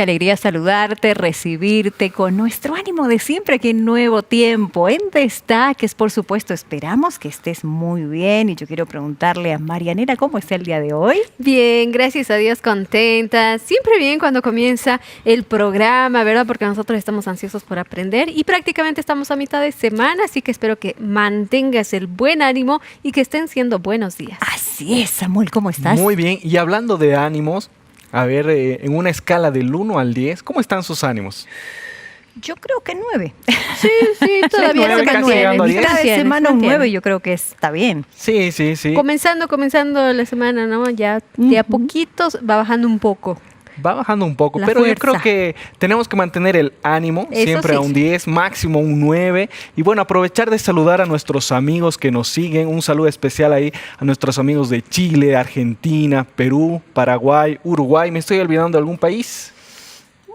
qué alegría saludarte, recibirte con nuestro ánimo de siempre aquí en Nuevo Tiempo, en Destaques, por supuesto. Esperamos que estés muy bien y yo quiero preguntarle a Marianela cómo está el día de hoy. Bien, gracias a Dios, contenta. Siempre bien cuando comienza el programa, ¿verdad? Porque nosotros estamos ansiosos por aprender y prácticamente estamos a mitad de semana, así que espero que mantengas el buen ánimo y que estén siendo buenos días. Así es, Samuel, ¿cómo estás? Muy bien, y hablando de ánimos, a ver, en una escala del 1 al 10, ¿cómo están sus ánimos? Yo creo que 9. Sí, todavía nueve, se casi llegando a mantiene. 10. Mitad de semana un 9, yo creo que está bien. Sí. Comenzando la semana, ¿no? Ya de a poquitos va bajando un poco. Va bajando un poco, La pero fuerza. yo creo que tenemos que mantener el ánimo Eso siempre sí. a un 10, máximo un 9. Y bueno, aprovechar de saludar a nuestros amigos que nos siguen. Un saludo especial ahí a nuestros amigos de Chile, Argentina, Perú, Paraguay, Uruguay. ¿Me estoy olvidando de algún país?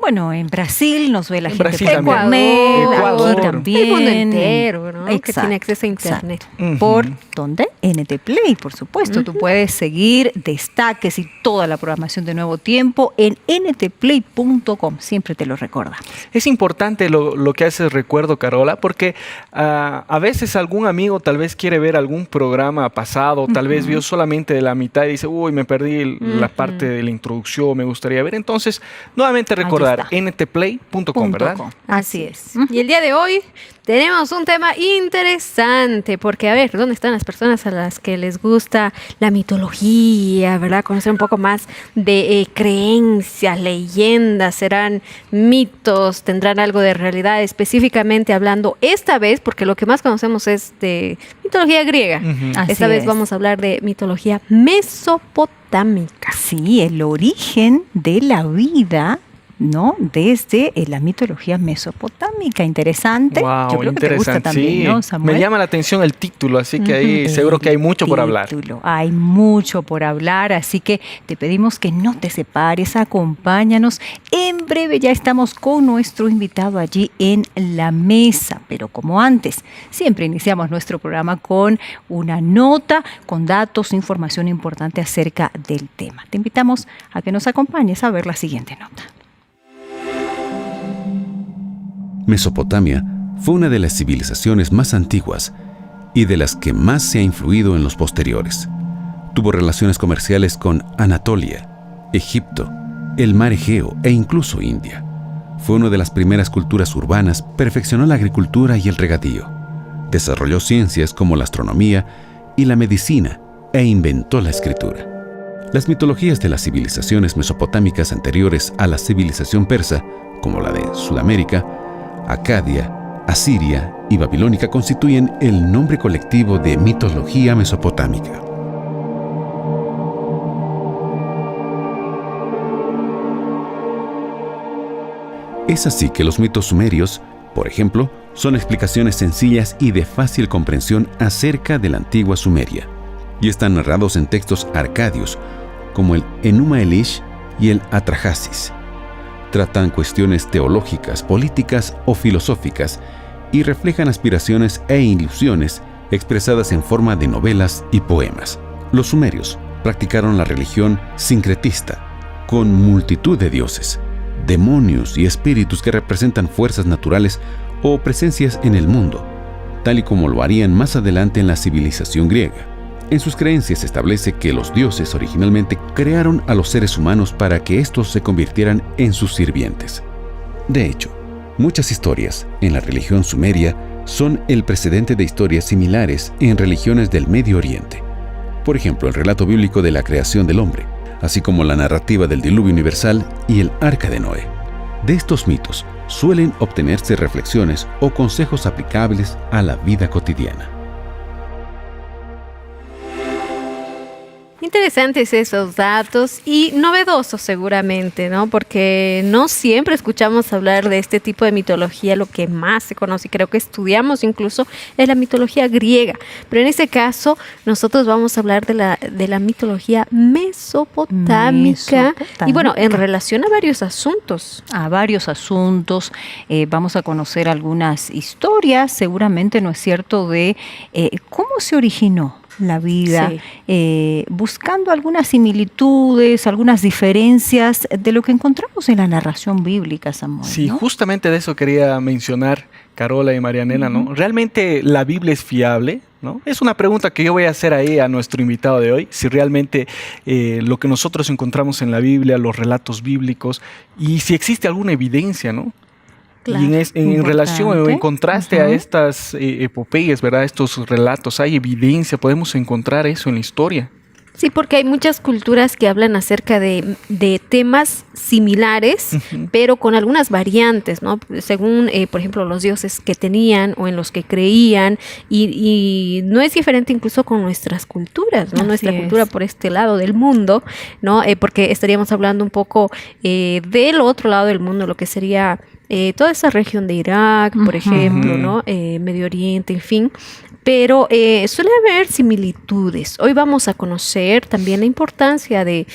Bueno, en Brasil nos ve la En gente Brasil por también. internet, Ecuador. aquí también. El mundo entero, ¿no? Que Exacto, tiene acceso a internet. exacto. Ujú. ¿Por dónde? NT Play, por supuesto. Tú puedes seguir Destaques y toda la programación de Nuevo Tiempo en ntplay.com. Siempre te lo recordamos. Es importante lo que haces recuerdo, Carola, porque a veces algún amigo tal vez quiere ver algún programa pasado, tal vez vio solamente de la mitad y dice, uy, me perdí la parte de la introducción, me gustaría ver. Entonces, nuevamente recordar, ntplay.com, ¿verdad? Así es. Y el día de hoy tenemos un tema interesante, porque a ver, ¿dónde están las personas a las que les gusta la mitología, ¿verdad? Conocer un poco más de creencias, leyendas, serán mitos, tendrán algo de realidad, específicamente hablando esta vez, porque lo que más conocemos es de mitología griega. Así Esta vez es. vamos a hablar de mitología mesopotámica. Sí, el origen de la vida, ¿no? Desde la mitología mesopotámica. Interesante. Wow, Yo creo que te gusta interesante. también, Sí, ¿no, Samuel? me llama la atención el título, así que ahí seguro que hay mucho por hablar. Título. Hay mucho por hablar, así que te pedimos que no te separes, acompáñanos. En breve ya estamos con nuestro invitado allí en la mesa, pero como antes, siempre iniciamos nuestro programa con una nota, con datos, información importante acerca del tema. Te invitamos a que nos acompañes a ver la siguiente nota. Mesopotamia fue una de las civilizaciones más antiguas y de las que más se ha influido en los posteriores. Tuvo relaciones comerciales con Anatolia, Egipto, el mar Egeo e incluso India. Fue una de las primeras culturas urbanas, perfeccionó la agricultura y el regadío. Desarrolló ciencias como la astronomía y la medicina e inventó la escritura. Las mitologías de las civilizaciones mesopotámicas anteriores a la civilización persa, como la de Sudamérica, Acadia, Asiria y Babilónica, constituyen el nombre colectivo de mitología mesopotámica. Es así que los mitos sumerios, por ejemplo, son explicaciones sencillas y de fácil comprensión acerca de la antigua Sumeria, y están narrados en textos arcadios, como el Enuma Elish y el Atrahasis. Tratan cuestiones teológicas, políticas o filosóficas y reflejan aspiraciones e ilusiones expresadas en forma de novelas y poemas. Los sumerios practicaron la religión sincretista, con multitud de dioses, demonios y espíritus que representan fuerzas naturales o presencias en el mundo, tal y como lo harían más adelante en la civilización griega. En sus creencias se establece que los dioses originalmente crearon a los seres humanos para que éstos se convirtieran en sus sirvientes. De hecho, muchas historias en la religión sumeria son el precedente de historias similares en religiones del Medio Oriente. Por ejemplo, el relato bíblico de la creación del hombre, así como la narrativa del diluvio universal y el arca de Noé. De estos mitos suelen obtenerse reflexiones o consejos aplicables a la vida cotidiana. Interesantes esos datos y novedosos seguramente, ¿no? Porque no siempre escuchamos hablar de este tipo de mitología. Lo que más se conoce, y creo que estudiamos incluso, es la mitología griega. Pero en este caso, nosotros vamos a hablar de la mitología mesopotámica. Y bueno, en relación a varios asuntos. Vamos a conocer algunas historias, seguramente, ¿no es cierto?, de cómo se originó la vida, Sí. buscando algunas similitudes, algunas diferencias de lo que encontramos en la narración bíblica, Samuel, Sí, ¿no? justamente de eso quería mencionar, Carola y Marianela, ¿no? ¿Realmente la Biblia es fiable? ¿No? Es una pregunta que yo voy a hacer ahí a nuestro invitado de hoy, si realmente lo que nosotros encontramos en la Biblia, los relatos bíblicos, y si existe alguna evidencia, ¿no? Claro. Y en relación o en contraste a Ujú. estas epopeyas, ¿verdad? Estos relatos, ¿hay evidencia? ¿Podemos encontrar eso en la historia? Sí, porque hay muchas culturas que hablan acerca de temas similares, pero con algunas variantes, ¿no? Según, por ejemplo, los dioses que tenían o en los que creían, y no es diferente incluso con nuestras culturas, ¿no? Así Nuestra es. cultura por este lado del mundo, ¿no? Porque estaríamos hablando un poco del otro lado del mundo, lo que sería toda esa región de Irak, por Ujú. ejemplo, ¿no? Medio Oriente, en fin. Pero suele haber similitudes. Hoy vamos a conocer también la importancia de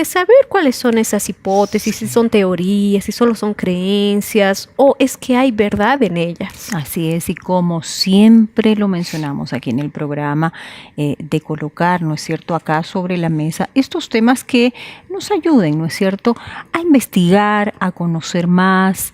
saber cuáles son esas hipótesis, si son teorías, si solo son creencias o es que hay verdad en ellas. Así es, y como siempre lo mencionamos aquí en el programa, de colocar, ¿no es cierto?, acá sobre la mesa estos temas que nos ayuden, ¿no es cierto?, a investigar, a conocer más,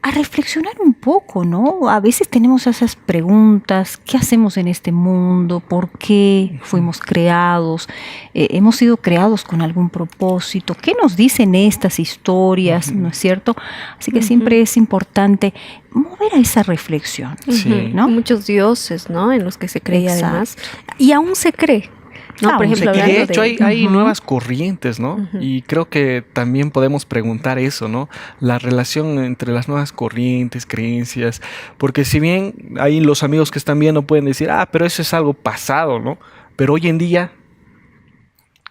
a reflexionar un poco, ¿no? A veces tenemos esas preguntas: ¿qué hacemos en este mundo? ¿Por qué fuimos creados? ¿Hemos sido creados con algún propósito? ¿Qué nos dicen estas historias? ¿No es cierto? Así que siempre es importante mover a esa reflexión, Sí. ¿no? Muchos dioses, ¿no? En los que se creía Exacto. además. Y aún se cree, ¿no? Por Aún ejemplo, se Y hablando de hecho hay Ujú. nuevas corrientes, ¿no? Y creo que también podemos preguntar eso, ¿no? La relación entre las nuevas corrientes, creencias, porque si bien ahí los amigos que están viendo pueden decir, pero eso es algo pasado, ¿no? Pero hoy en día,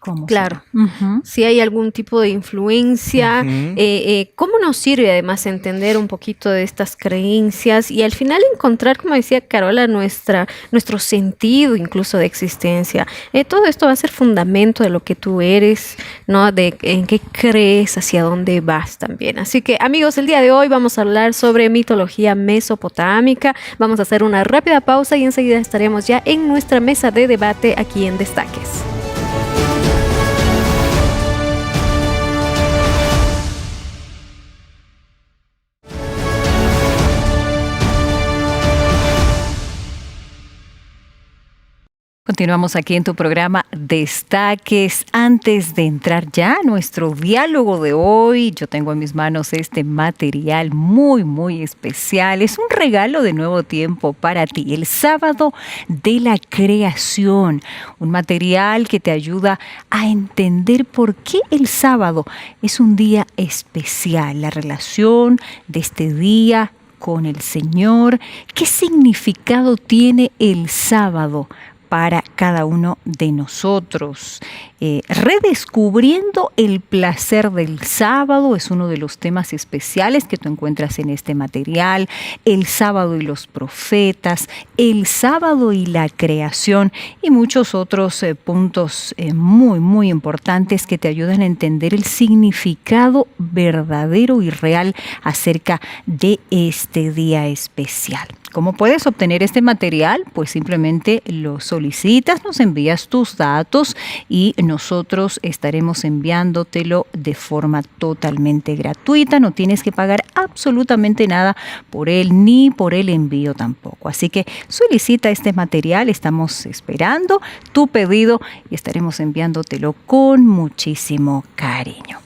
¿Cómo Claro. será? Ujú. si hay algún tipo de influencia, Ujú. ¿Cómo nos sirve además entender un poquito de estas creencias y al final encontrar, como decía Carola, nuestro sentido incluso de existencia? Todo esto va a ser fundamento de lo que tú eres, ¿no? De en qué crees, hacia dónde vas también. Así que, amigos, el día de hoy vamos a hablar sobre mitología mesopotámica. Vamos a hacer una rápida pausa y enseguida estaremos ya en nuestra mesa de debate aquí en Destaques. Continuamos aquí en tu programa Destaques. Antes de entrar ya a nuestro diálogo de hoy, yo tengo en mis manos este material muy, muy especial. Es un regalo de Nuevo Tiempo para ti, el Sábado de la Creación. Un material que te ayuda a entender por qué el sábado es un día especial, la relación de este día con el Señor, qué significado tiene el sábado para cada uno de nosotros. Redescubriendo el placer del sábado es uno de los temas especiales que tú encuentras en este material. El sábado y los profetas, el sábado y la creación y muchos otros puntos muy, muy importantes que te ayudan a entender el significado verdadero y real acerca de este día especial. ¿Cómo puedes obtener este material? Pues simplemente lo solicitas, nos envías tus datos y nosotros estaremos enviándotelo de forma totalmente gratuita. No tienes que pagar absolutamente nada por él ni por el envío tampoco. Así que solicita este material, estamos esperando tu pedido y estaremos enviándotelo con muchísimo cariño.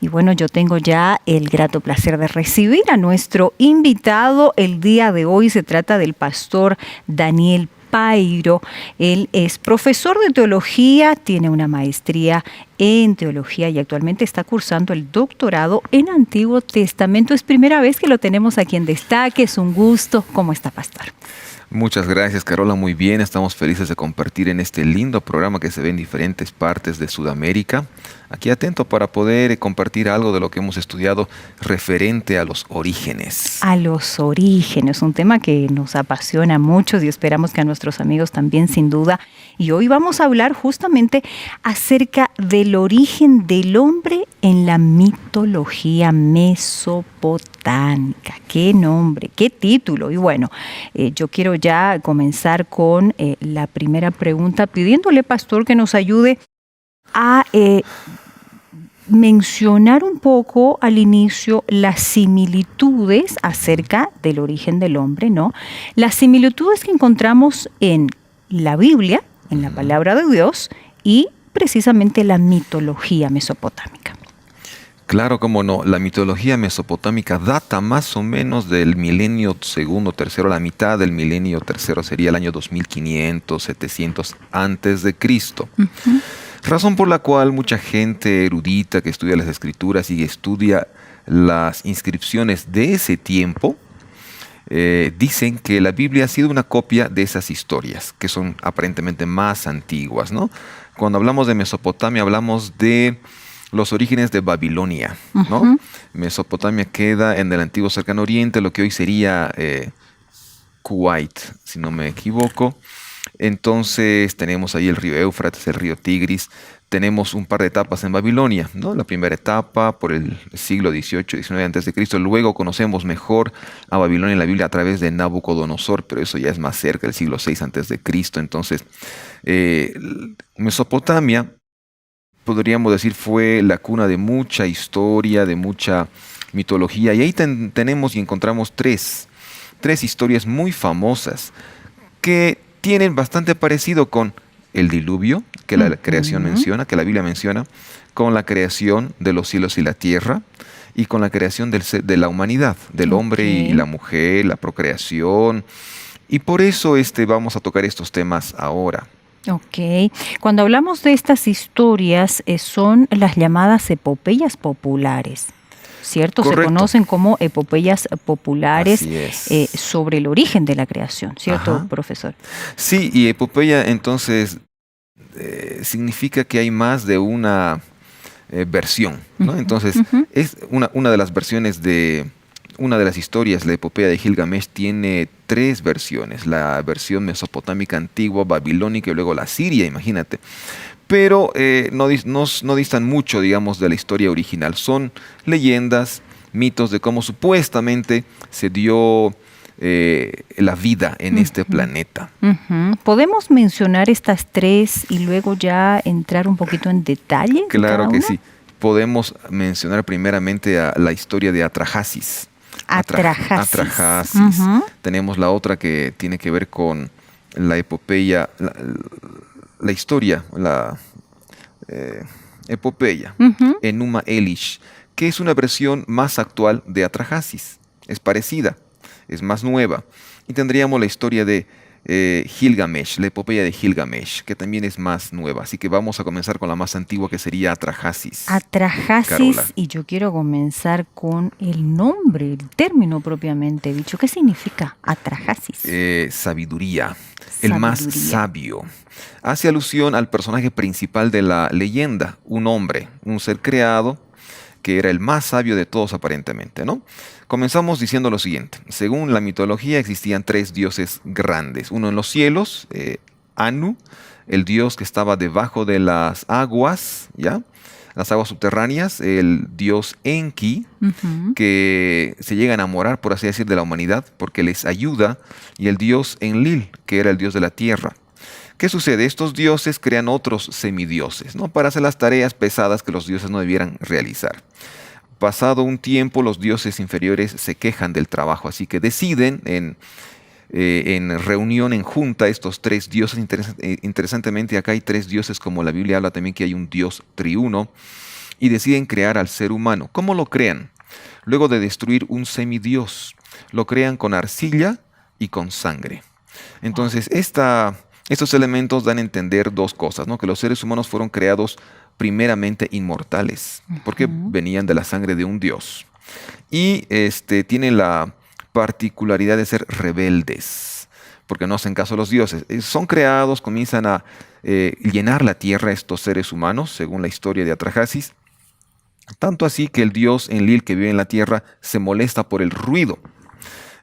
Y bueno, yo tengo ya el grato placer de recibir a nuestro invitado. El día de hoy se trata del pastor Daniel Pairo. Él es profesor de teología, tiene una maestría en teología y actualmente está cursando el doctorado en Antiguo Testamento. Es primera vez que lo tenemos aquí en Destaque. Es un gusto. ¿Cómo está, pastor? Muchas gracias, Carola. Muy bien, estamos felices de compartir en este lindo programa que se ve en diferentes partes de Sudamérica. Aquí atento para poder compartir algo de lo que hemos estudiado referente a los orígenes. A los orígenes, un tema que nos apasiona mucho y esperamos que a nuestros amigos también, sin duda. Y hoy vamos a hablar justamente acerca del origen del hombre en la mitología mesopotámica. ¡Qué nombre! ¡Qué título! Y bueno, yo quiero ya comenzar con la primera pregunta, pidiéndole, pastor, que nos ayude a mencionar un poco al inicio las similitudes acerca del origen del hombre, ¿no? Las similitudes que encontramos en la Biblia, en la palabra de Dios y precisamente la mitología mesopotámica. Claro, cómo no. La mitología mesopotámica data más o menos del milenio segundo, tercero, la mitad del milenio tercero sería el año 2500, 700 antes de Cristo. Razón por la cual mucha gente erudita que estudia las escrituras y estudia las inscripciones de ese tiempo, dicen que la Biblia ha sido una copia de esas historias, que son aparentemente más antiguas, ¿no? Cuando hablamos de Mesopotamia, hablamos de los orígenes de Babilonia, ¿no? Mesopotamia queda en el antiguo cercano oriente, lo que hoy sería Kuwait, si no me equivoco. Entonces tenemos ahí el río Éufrates, el río Tigris. Tenemos un par de etapas en Babilonia, ¿no? La primera etapa por el siglo XVIII, XIX antes de Cristo. Luego conocemos mejor a Babilonia en la Biblia a través de Nabucodonosor, pero eso ya es más cerca del siglo VI antes de Cristo. Entonces, Mesopotamia, podríamos decir, fue la cuna de mucha historia, de mucha mitología. Y ahí tenemos y encontramos tres historias muy famosas que tienen bastante parecido con el diluvio, que la creación menciona, que la Biblia menciona, con la creación de los cielos y la tierra, y con la creación de la humanidad, del hombre y la mujer, la procreación. Y por eso vamos a tocar estos temas ahora. Ok. Cuando hablamos de estas historias, son las llamadas epopeyas populares, ¿cierto? Correcto. Se conocen como epopeyas populares Así es. sobre el origen de la creación, ¿cierto, Ajá. profesor? Sí, y epopeya entonces significa que hay más de una versión, ¿no? Entonces, es una de las versiones de una de las historias, la epopeya de Gilgamesh, tiene 3 versiones: la versión mesopotámica antigua, babilónica y luego la siria, imagínate. Pero no distan mucho, digamos, de la historia original. Son leyendas, mitos de cómo supuestamente se dio la vida en este planeta. ¿Podemos mencionar estas 3 y luego ya entrar un poquito en detalle? Claro que sí. Podemos mencionar primeramente a la historia de Atrahasis. Atrahasis. Tenemos la otra que tiene que ver con la epopeya, la historia, la epopeya, Enuma Elish, que es una versión más actual de Atrahasis. Es parecida, es más nueva. Y tendríamos la historia de Gilgamesh, la epopeya de Gilgamesh, que también es más nueva. Así que vamos a comenzar con la más antigua, que sería Atrahasis. Carola. Y yo quiero comenzar con el nombre, el término propiamente dicho. ¿Qué significa Atrahasis? Sabiduría, el más sabio. Hace alusión al personaje principal de la leyenda, un hombre, un ser creado que era el más sabio de todos aparentemente, ¿no? Comenzamos diciendo lo siguiente. Según la mitología existían 3 dioses grandes. Uno en los cielos, Anu, el dios que estaba debajo de las aguas, ¿ya? Las aguas subterráneas. El dios Enki, que se llega a enamorar, por así decir, de la humanidad porque les ayuda. Y el dios Enlil, que era el dios de la tierra. ¿Qué sucede? Estos dioses crean otros semidioses, ¿no? Para hacer las tareas pesadas que los dioses no debieran realizar. Pasado un tiempo, los dioses inferiores se quejan del trabajo, así que deciden en reunión, en junta, estos 3 dioses. Interesantemente, acá hay 3 dioses, como la Biblia habla también que hay un Dios triuno, y deciden crear al ser humano. ¿Cómo lo crean? Luego de destruir un semidios, lo crean con arcilla y con sangre. Entonces, estos elementos dan a entender 2 cosas, ¿no? Que los seres humanos fueron creados primeramente inmortales, porque venían de la sangre de un dios. Y tienen la particularidad de ser rebeldes, porque no hacen caso a los dioses. Son creados, comienzan a llenar la tierra estos seres humanos, según la historia de Atrahasis. Tanto así que el dios Enlil, que vive en la tierra, se molesta por el ruido.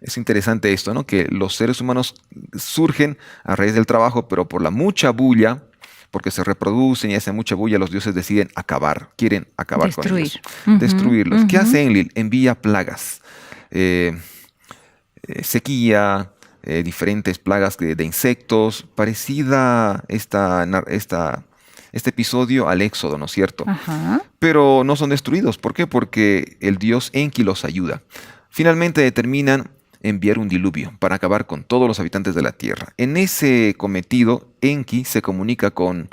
Es interesante esto, ¿no? Que los seres humanos surgen a raíz del trabajo, pero por la mucha bulla, porque se reproducen y hacen mucha bulla, los dioses deciden quieren acabar con ellos. Destruirlos. ¿Qué hace Enlil? Envía plagas, sequía, diferentes plagas de insectos, parecida este episodio al Éxodo, ¿no es cierto? Ajá. Pero no son destruidos. ¿Por qué? Porque el dios Enki los ayuda. Finalmente determinan enviar un diluvio para acabar con todos los habitantes de la tierra. En ese cometido, Enki se comunica con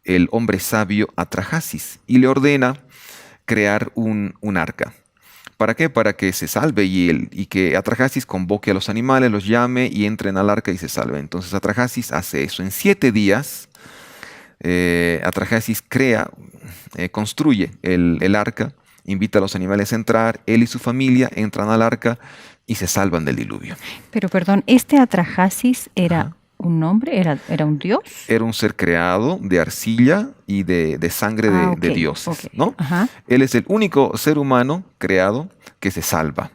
el hombre sabio Atrahasis y le ordena crear un arca. ¿Para qué? Para que se salve y que Atrahasis convoque a los animales, los llame y entren al arca y se salve. Entonces Atrahasis hace eso. En 7 días, Atrahasis construye el arca, invita a los animales a entrar, él y su familia entran al arca y se salvan del diluvio. Pero perdón, ¿este Atrahasis era Ajá. un hombre? ¿Era un dios? Era un ser creado de arcilla y de sangre de Ok, dioses, ok. ¿no? Ajá. Él es el único ser humano creado que se salva.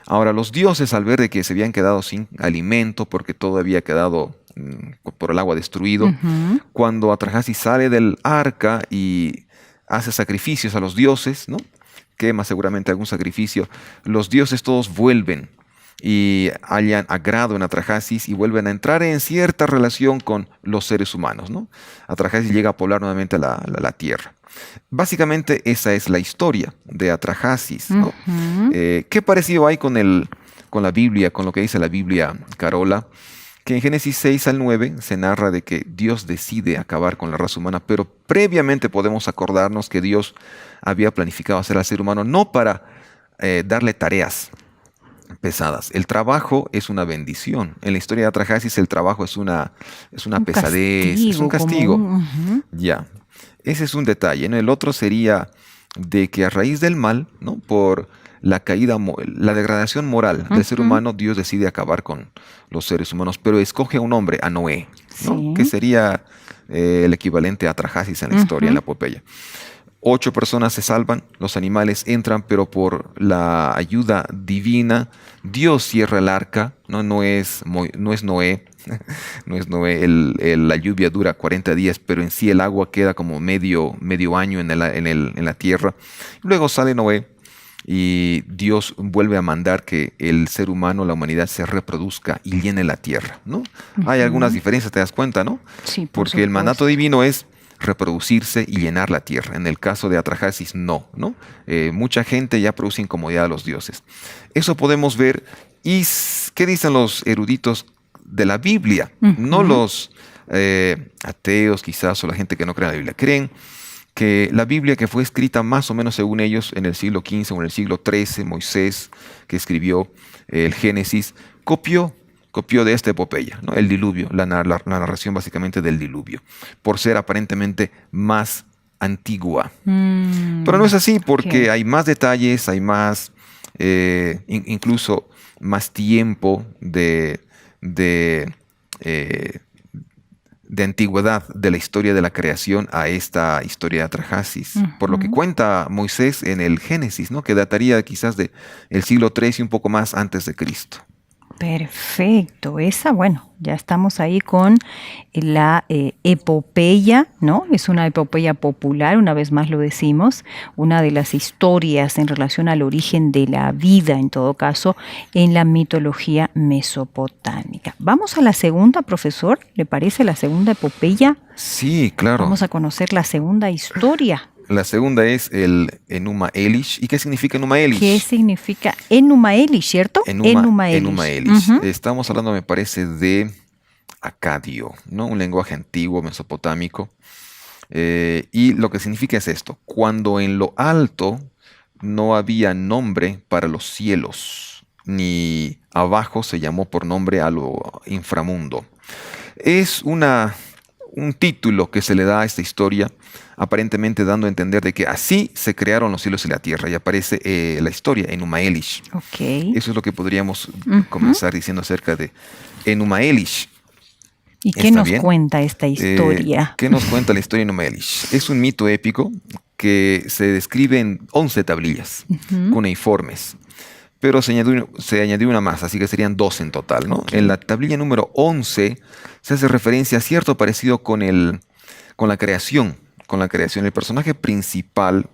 Ahora, los dioses, al ver de que se habían quedado sin alimento porque todo había quedado por el agua destruido, Ujú. cuando Atrahasis sale del arca y hace sacrificios a los dioses, ¿no? Quema seguramente algún sacrificio, los dioses todos vuelven y hallan agrado en Atrahasis y vuelven a entrar en cierta relación con los seres humanos, ¿no? Atrahasis llega a poblar nuevamente la tierra. Básicamente esa es la historia de Atrahasis, ¿no? Ujú. ¿Qué parecido hay con la Biblia, con lo que dice la Biblia, Carola? Que en Génesis 6 al 9 se narra de que Dios decide acabar con la raza humana, pero previamente podemos acordarnos que Dios había planificado hacer al ser humano no para darle tareas pesadas. El trabajo es una bendición. En la historia de Atrahasis el trabajo es una Un pesadez, es un castigo, castigo. como ujú. Ya, ese es un detalle, ¿no? El otro sería de que a raíz del mal, ¿no? Por la caída, la degradación moral del ser Ujú. humano, Dios decide acabar con los seres humanos, pero escoge a un hombre, a Noé, ¿no? Sí. Que sería el equivalente a Atrahasis en la historia, en la epopeya. 8 personas se salvan, los animales entran, pero por la ayuda divina, Dios cierra el arca, no es Noé, no es Noé, la lluvia dura 40 días, pero en sí el agua queda como medio año en la tierra. Luego sale Noé y Dios vuelve a mandar que el ser humano, la humanidad, se reproduzca y llene la tierra, ¿no? Hay algunas diferencias, te das cuenta, ¿no? Sí, por Porque el mandato supuesto. divino es reproducirse y llenar la tierra. En el caso de Atrahasis, no. Mucha gente ya produce incomodidad a los dioses. Eso podemos ver. ¿Y qué dicen los eruditos de la Biblia? No los ateos quizás o la gente que no cree en la Biblia. Creen que la Biblia, que fue escrita más o menos según ellos en el siglo XV o en el siglo XIII, Moisés, que escribió el Génesis, copió de esta epopeya, ¿no? El diluvio, la narración básicamente del diluvio, por ser aparentemente más antigua. Pero no es así, porque ok. hay más detalles, hay más, incluso más tiempo de antigüedad de la historia de la creación a esta historia de Atrahasis. Por lo que cuenta Moisés en el Génesis, ¿no? Que dataría quizás del siglo III y un poco más antes de Cristo. Perfecto, bueno, ya estamos ahí con la epopeya, ¿no? Es una epopeya popular, una vez más lo decimos, una de las historias en relación al origen de la vida, en todo caso, en la mitología mesopotámica. Vamos a la segunda, profesor, ¿le parece la segunda epopeya? Sí, claro. Vamos a conocer la segunda historia. La segunda es el Enuma Elish. ¿Y qué significa Enuma Elish? ¿Qué significa Enuma Elish, cierto? Enuma Elish. Ujú. Estamos hablando, me parece, de acadio, ¿no? Un lenguaje antiguo mesopotámico. Y lo que significa es esto: cuando en lo alto no había nombre para los cielos, ni abajo se llamó por nombre a lo inframundo. Es un título que se le da a esta historia, aparentemente dando a entender de que así se crearon los cielos y la tierra, y aparece la historia, Enuma Elish. Ok. Eso es lo que podríamos comenzar diciendo acerca de Enuma Elish. ¿Y qué ¿Está nos bien? cuenta esta historia? ¿Qué nos cuenta la historia de Enuma Elish? Es un mito épico que se describe en 11 tablillas cuneiformes, pero se añadió una más, así que serían 12 en total, ¿no? En la tablilla número 11 se hace referencia a cierto parecido con la creación. El personaje principal,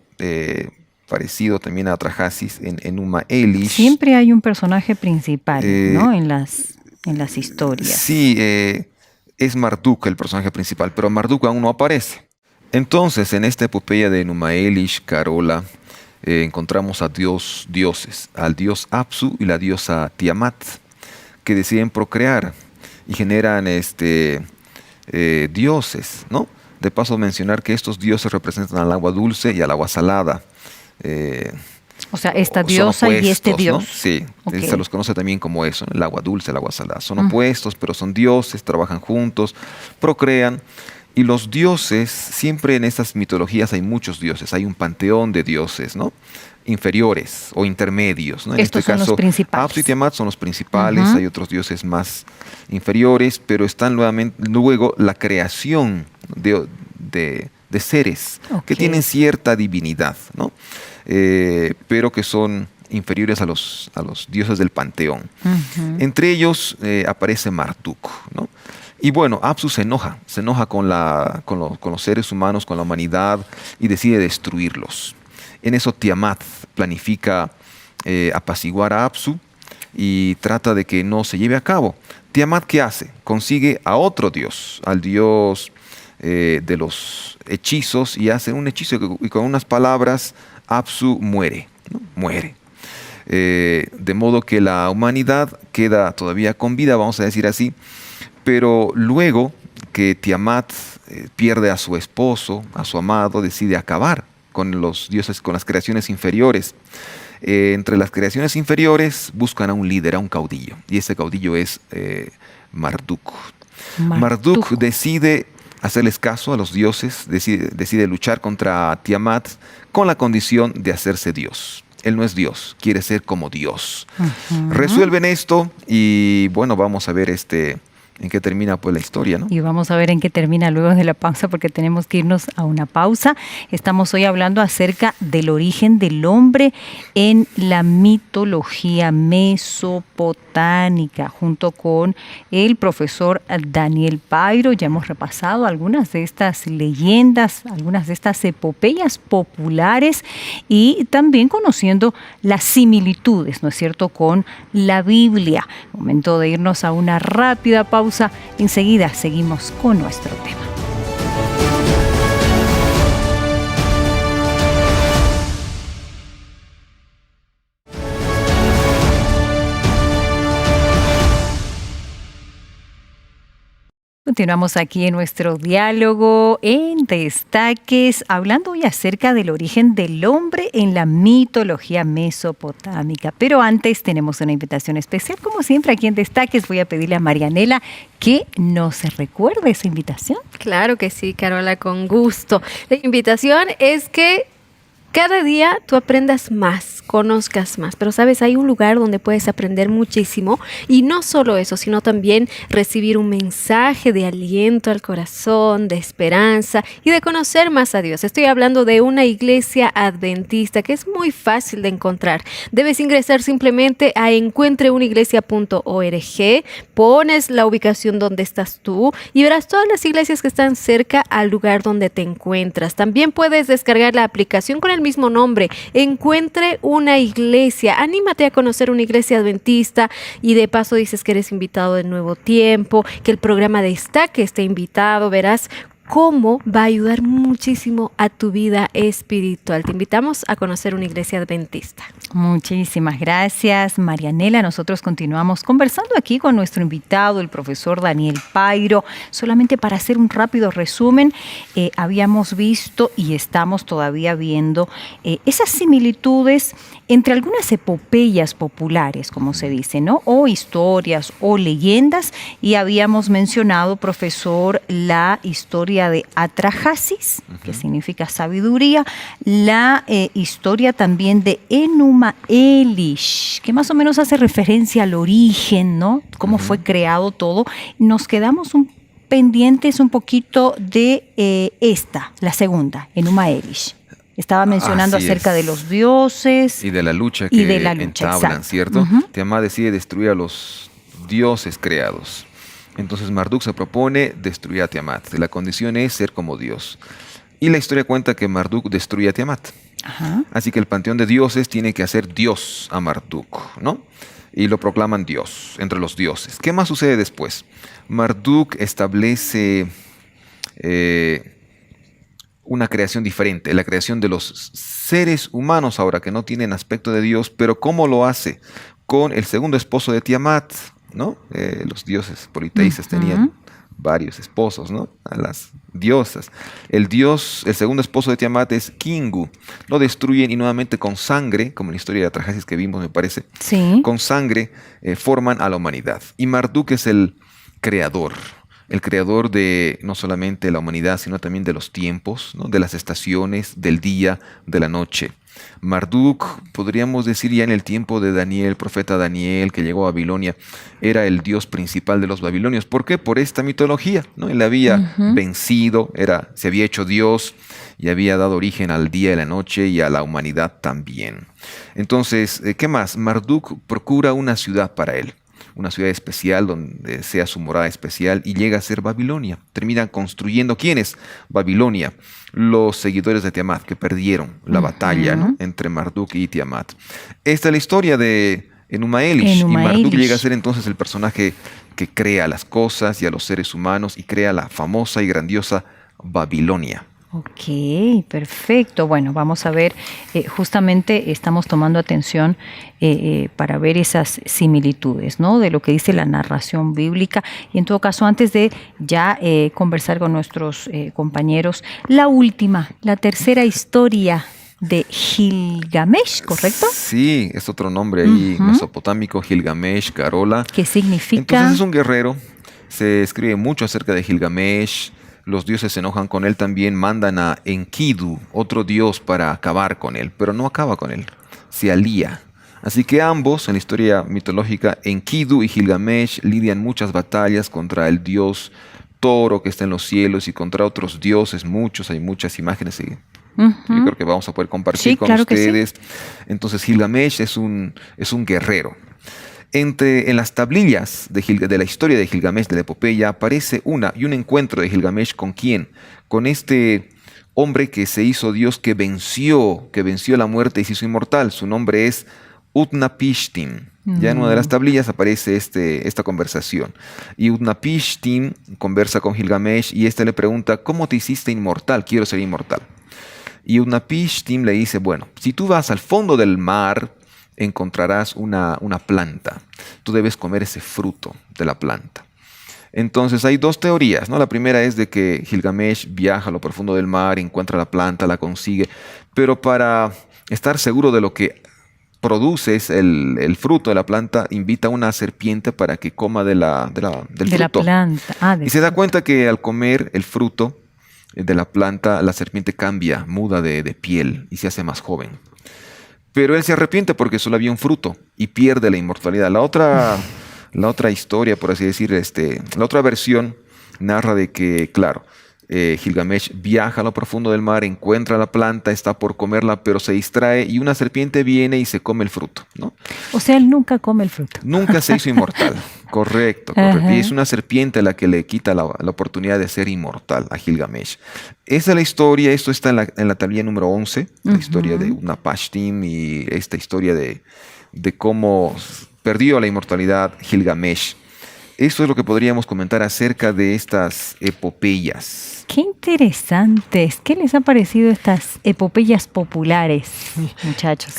parecido también a Atrahasis en Enuma Elish. Siempre hay un personaje principal, ¿no? En las en las historias. Sí, es Marduk el personaje principal, pero Marduk aún no aparece. Entonces, en esta epopeya de Enuma Elish, Carola, encontramos a dioses, al dios Apsu y la diosa Tiamat, que deciden procrear y generan dioses, ¿no? De paso mencionar que estos dioses representan al agua dulce y al agua salada. O sea, esta Son diosa y este opuestos, dios. ¿no? Sí, Ok. se los conoce también como eso, ¿no? El agua dulce, el agua salada. Son opuestos, pero son dioses, trabajan juntos, procrean. Y los dioses, siempre en estas mitologías hay muchos dioses, hay un panteón de dioses, ¿no? Inferiores o intermedios, ¿no? En Estos son los principales. Apsu y Tiamat son los principales, hay otros dioses más inferiores, pero están luego la creación de seres que Ok. tienen cierta divinidad, ¿no? Pero que son inferiores a los dioses del panteón. Entre ellos aparece Marduk, ¿no? Y bueno, Apsu se enoja con los seres humanos, con la humanidad, y decide destruirlos. En eso Tiamat planifica apaciguar a Apsu y trata de que no se lleve a cabo. Tiamat, ¿qué hace? Consigue a otro dios, al dios de los hechizos, y hace un hechizo y con unas palabras Apsu muere, ¿no? Muere. De modo que la humanidad queda todavía con vida, vamos a decir así, pero luego que Tiamat pierde a su esposo, a su amado, decide acabar con los dioses, con las creaciones inferiores. Entre las creaciones inferiores buscan a un líder, a un caudillo, y ese caudillo es Marduk. Marduk decide hacerles caso a los dioses, decide luchar contra Tiamat con la condición de hacerse Dios. Él no es Dios, quiere ser como Dios. Resuelven esto y bueno, vamos a ver en qué termina pues la historia, ¿no? Y vamos a ver en qué termina luego de la pausa, porque tenemos que irnos a una pausa. Estamos hoy hablando acerca del origen del hombre en la mitología mesopotámica, junto con el profesor Daniel Pairo. Ya hemos repasado algunas de estas leyendas, algunas de estas epopeyas populares, y también conociendo las similitudes, ¿no es cierto?, con la Biblia. Momento de irnos a una rápida pausa. Enseguida seguimos con nuestro tema. Continuamos aquí en nuestro diálogo en Destaques, hablando hoy acerca del origen del hombre en la mitología mesopotámica. Pero antes tenemos una invitación especial, como siempre aquí en Destaques. Voy a pedirle a Marianela que nos recuerde esa invitación. Claro que sí, Carola, con gusto. La invitación es que cada día tú aprendas más, conozcas más, pero sabes, hay un lugar donde puedes aprender muchísimo, y no solo eso, sino también recibir un mensaje de aliento al corazón, de esperanza y de conocer más a Dios. Estoy hablando de una iglesia adventista que es muy fácil de encontrar. Debes ingresar simplemente a encuentreuniiglesia.org, pones la ubicación donde estás tú y verás todas las iglesias que están cerca al lugar donde te encuentras. También puedes descargar la aplicación con el mismo nombre, Encuentre una Iglesia. Anímate a conocer una iglesia adventista, y de paso dices que eres invitado de Nuevo Tiempo, que el programa Destaque está invitado. Verás cómo va a ayudar muchísimo a tu vida espiritual. Te invitamos a conocer una iglesia adventista. Muchísimas gracias, Marianela. Nosotros continuamos conversando aquí con nuestro invitado, el profesor Daniel Pairo. Solamente para hacer un rápido resumen, habíamos visto y estamos todavía viendo esas similitudes entre algunas epopeyas populares, como se dice, ¿no? O historias o leyendas, y habíamos mencionado, profesor, la historia de Atrahasis, que significa sabiduría, la historia también de Enuma Elish, que más o menos hace referencia al origen, ¿no? Cómo fue creado todo. Nos quedamos pendientes un poquito de la segunda, Enuma Elish. Estaba mencionando acerca de los dioses. Y de la lucha que entablan, exacto. ¿cierto? Tiamat decide destruir a los dioses creados. Entonces Marduk se propone destruir a Tiamat. La condición es ser como Dios. Y la historia cuenta que Marduk destruye a Tiamat. Así que el panteón de dioses tiene que hacer Dios a Marduk, ¿no? y lo proclaman Dios, entre los dioses. ¿Qué más sucede después? Marduk establece una creación diferente, la creación de los seres humanos ahora que no tienen aspecto de Dios, pero ¿cómo lo hace? Con el segundo esposo de Tiamat, ¿no? Los dioses politeístas tenían varios esposos, ¿no? A las diosas. El segundo esposo de Tiamat es Kingu. Lo destruyen y nuevamente con sangre, como en la historia de Atrahasis que vimos, me parece, Sí. con sangre forman a la humanidad. Y Marduk es el creador de no solamente la humanidad, sino también de los tiempos, ¿no? De las estaciones, del día, de la noche. Marduk, podríamos decir ya en el tiempo de Daniel, el profeta Daniel, que llegó a Babilonia, era el dios principal de los babilonios. ¿Por qué? Por esta mitología, ¿no? Él había vencido, se había hecho Dios y había dado origen al día y la noche y a la humanidad también. Entonces, ¿qué más? Marduk procura una ciudad para él. Una ciudad especial donde sea su morada especial y llega a ser Babilonia. Terminan construyendo, ¿quiénes? Babilonia, los seguidores de Tiamat que perdieron la batalla, ¿no? Entre Marduk y Tiamat. Esta es la historia de Enuma Elish. Y Marduk llega a ser entonces el personaje que crea las cosas y a los seres humanos y crea la famosa y grandiosa Babilonia. Ok, perfecto. Bueno, vamos a ver, justamente estamos tomando atención para ver esas similitudes, ¿no? De lo que dice la narración bíblica. Y en todo caso, antes de ya conversar con nuestros compañeros, la tercera historia de Gilgamesh, ¿correcto? Sí, es otro nombre ahí mesopotámico, Gilgamesh, Carola. ¿Qué significa? Entonces es un guerrero, se escribe mucho acerca de Gilgamesh. Los dioses se enojan con él también, mandan a Enkidu, otro dios, para acabar con él, pero no acaba con él, se alía. Así que ambos, en la historia mitológica, Enkidu y Gilgamesh lidian muchas batallas contra el dios toro que está en los cielos y contra otros dioses, muchos, hay muchas imágenes y yo creo que vamos a poder compartir con ustedes. Sí. Entonces Gilgamesh es un guerrero. En las tablillas de la historia de Gilgamesh, de la epopeya, aparece un encuentro de Gilgamesh ¿con quién? Con este hombre que se hizo Dios, que venció la muerte y se hizo inmortal. Su nombre es Utnapishtim. Ya en una de las tablillas aparece esta conversación. Y Utnapishtim conversa con Gilgamesh y éste le pregunta, ¿cómo te hiciste inmortal? Quiero ser inmortal. Y Utnapishtim le dice, bueno, si tú vas al fondo del mar, encontrarás una planta. Tú debes comer ese fruto de la planta. Entonces hay dos teorías, ¿no? La primera es de que Gilgamesh viaja a lo profundo del mar, encuentra la planta, la consigue, pero para estar seguro de lo que produce el fruto de la planta, invita a una serpiente para que coma del fruto. De la planta. Y se da cuenta que al comer el fruto de la planta, la serpiente cambia, muda de piel y se hace más joven. Pero él se arrepiente porque solo había un fruto y pierde la inmortalidad. La otra historia, por así decir, la otra versión narra de que, claro, Gilgamesh viaja a lo profundo del mar, encuentra la planta, está por comerla, pero se distrae y una serpiente viene y se come el fruto, ¿no? O sea, él nunca come el fruto. Nunca se hizo inmortal. Correcto. Y es una serpiente la que le quita la oportunidad de ser inmortal a Gilgamesh. Esa es la historia. Esto está en la tablilla número 11, la historia de Utnapishtim y esta historia de cómo perdió la inmortalidad Gilgamesh. Esto es lo que podríamos comentar acerca de estas epopeyas. Qué interesantes. ¿Qué les ha parecido estas epopeyas populares, muchachos?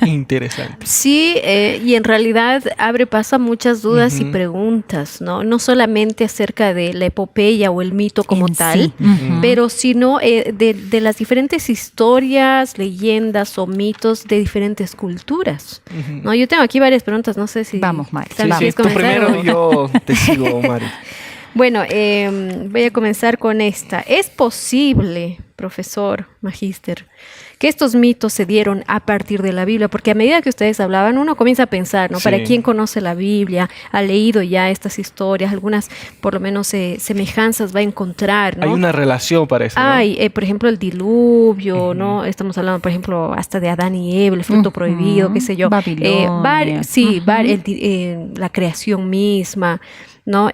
Interesante. Sí, y en realidad abre paso a muchas dudas y preguntas, ¿no? No solamente acerca de la epopeya o el mito como tal, pero sino de las diferentes historias, leyendas o mitos de diferentes culturas, ¿no? Yo tengo aquí varias preguntas, no sé si... Vamos, Mari. Sí, tú primero, yo te sigo, Mari. Bueno, voy a comenzar con esta. ¿Es posible, profesor, magíster, que estos mitos se dieron a partir de la Biblia? Porque a medida que ustedes hablaban, uno comienza a pensar, ¿no? Sí. Para quien conoce la Biblia, ha leído ya estas historias, algunas por lo menos semejanzas va a encontrar, ¿no? Hay una relación para eso, ¿no? Hay, por ejemplo, el diluvio, ¿no? Estamos hablando, por ejemplo, hasta de Adán y Eva, el fruto prohibido, qué sé yo. Babilonia. La creación misma, ¿no?